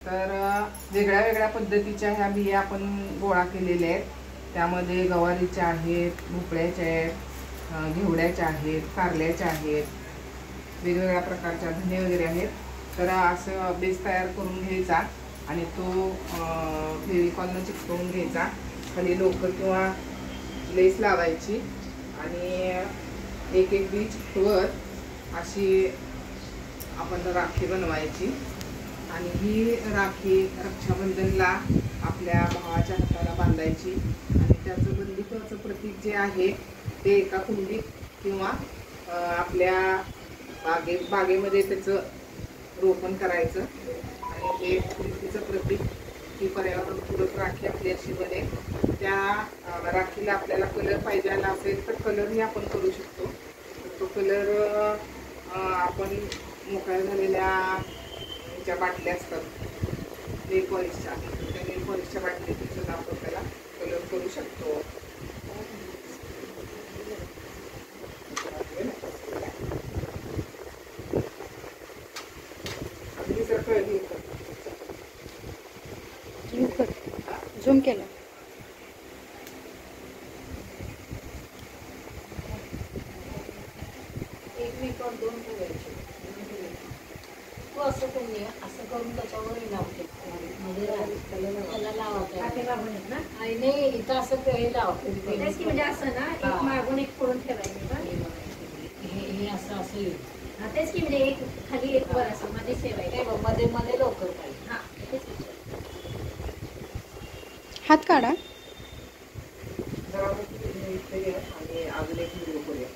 तर वेगळ्या वेगळ्या पद्धतीच्या ह्या बिया आपण गोळा केलेल्या आहेत. त्यामध्ये गवारीच्या आहेत, भोपळ्याच्या आहेत, घेवड्याच्या आहेत, कारल्याच्या आहेत, वेगवेगळ्या प्रकारच्या धने वगैरे आहेत. तर असं बेस तयार करून घ्यायचा आणि तो फेविकॉलनं चिकटवून घ्यायचा. खाली लोकर किंवा लेस लावायची आणि एक एक बी चिकटवत अशी आपण राखी बनवायची. आणि ही राखी रक्षाबंधनला आपल्या भावाच्या हाताला बांधायची आणि त्याचं बंधुत्वाचं प्रतीक जे आहे ते एका कुंडीत किंवा आपल्या बागेमध्ये त्याचं रोपण करायचं. आणि ते प्रीतीचं प्रतीक ही पर्यावरणपूरक राखी आपली अशी बनेल. त्या राखीला आपल्याला कलर पाहिजे असेल तर कलरही आपण करू शकतो. तो कलर आपण मोकळ्या झालेल्या ज्या बाटल्या असतात नेल पॉलिशच्या, त्या नेल पॉलिशच्या बाटलीतून सुद्धा आपण त्याला कलर करू शकतो. झूम केलं. एकमेकावर दोन ठेवायचे. तू असं करून असं करून त्याच्यावर लावते मध्ये त्याला लावायचं नाही. इथं असं हे लावते म्हणजे असं ना एक मागून एक फोडून ठेवायचं. हे असं असं येईल. तेच की म्हणजे एक खाली एक वर असं मध्ये ठेवायचं. मध्ये मध्ये लवकर पाहिजे. हात काढा. आणि अजून एक व्हिडिओ करूया.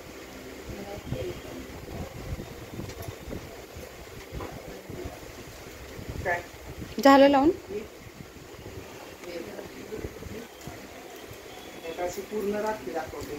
काय झालं लावून अशी पूर्ण राखी दाखवते.